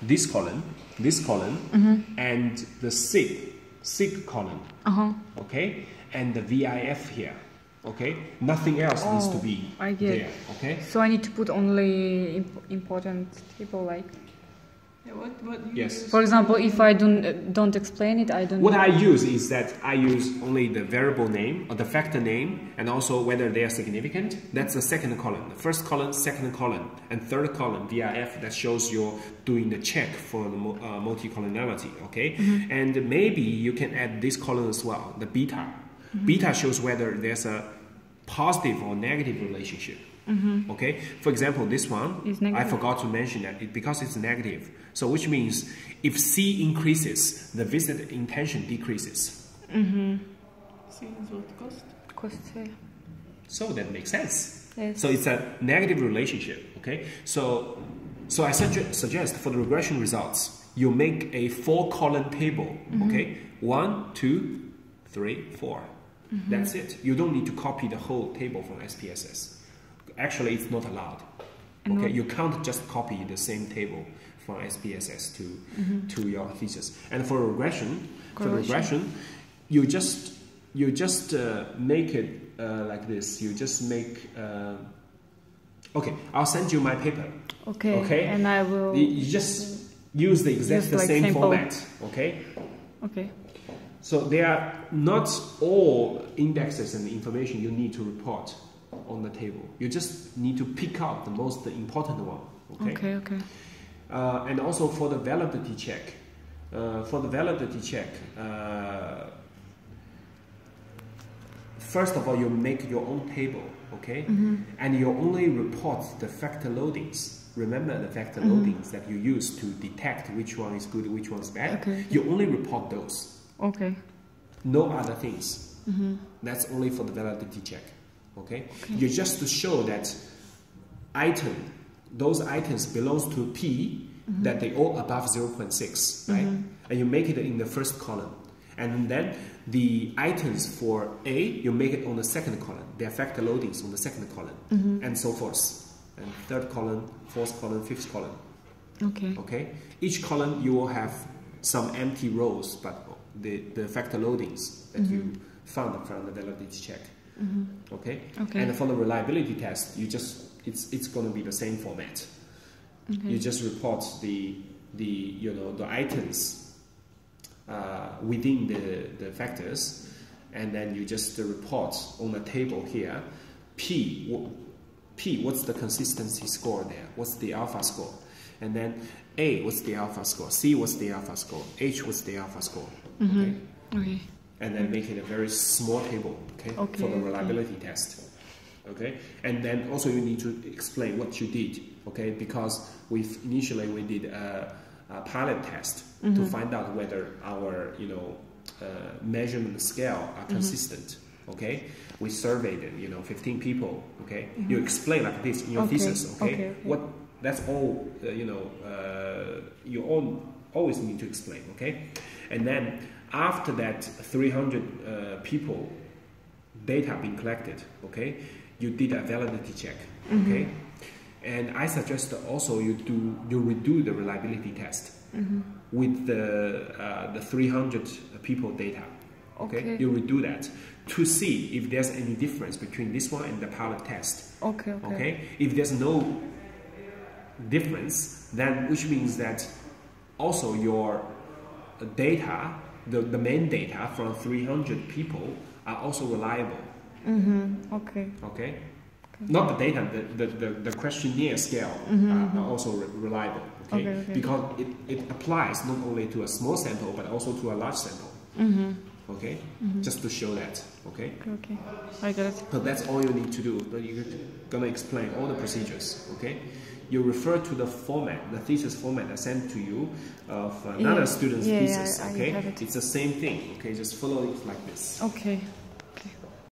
this column, and the sig column, okay, and the VIF here, okay. Nothing else needs to be there, okay. So I need to put only important table, like. Yes. For example, if I don't explain it, I don't. What I use is that I use only the variable name or the factor name, and also whether they are significant. That's the second column. The first column, second column, and third column VIF. That shows you're doing the check for the multicollinearity. Okay, and maybe you can add this column as well. The beta. Beta shows whether there's a positive or negative relationship. Okay, for example, this one, I forgot to mention that because it's negative. So which means if C increases, the visit intention decreases. C is what cost? Cost, yeah. So that makes sense. Yes. So it's a negative relationship. Okay, so I suggest for the regression results, you make a 4-column table. Okay, 1, 2, 3, 4. That's it. You don't need to copy the whole table from SPSS. Actually, it's not allowed. Okay, you can't just copy the same table from SPSS to your thesis. And for regression, you just make it like this. You just make. Okay, I'll send you my paper. Okay. And I will. You just use the exact same format. Okay. Okay. So there are not all indexes and information you need to report on the table. You just need to pick out the most important one. Okay. And also for the validity check. First of all, you make your own table, okay? And you only report the factor loadings. Remember the factor loadings that you use to detect which one is good, which one is bad. Okay. You only report those. Okay. No other things. That's only for the validity check. Okay? You just to show that those items belongs to P, that they all above 0.6, right? And you make it in the first column. And then the items for A, you make it on the second column. Their factor loadings on the second column, and so forth. And third column, fourth column, fifth column. Okay? Each column you will have some empty rows, but the factor loadings that you found from the validity check. Okay? And for the reliability test, it's going to be the same format. You just report the items within the factors, and then you just report on the table here P, what's the consistency score there? What's the alpha score? And then A, what's the alpha score? C, what's the alpha score? H, what's the alpha score? Okay. And then make it a very small table, for the reliability test. Okay. And then also you need to explain what you did, because initially we did a pilot test to find out whether our measurement scale are consistent. Okay, we surveyed 15 people. Okay, you explain like this in your thesis. Okay, that's all you always need to explain. Okay, and then after that 300 people data being collected. Okay, you did a validity check. Okay, and I suggest also you redo the reliability test with the 300 people data. Okay, you redo that to see if there's any difference between this one and the pilot test. Okay. If there's no difference, then which means that also your data, the main data from 300 people are also reliable. Okay. Not the data, the questionnaire scale are also reliable. Okay. Because it applies not only to a small sample but also to a large sample. Okay, just to show that. Okay, I got it. So that's all you need to do. But you're gonna explain all the procedures. Okay, you refer to the format, the thesis format I sent to you of another student's thesis. Okay, it's the same thing. Okay, just follow it like this. Okay.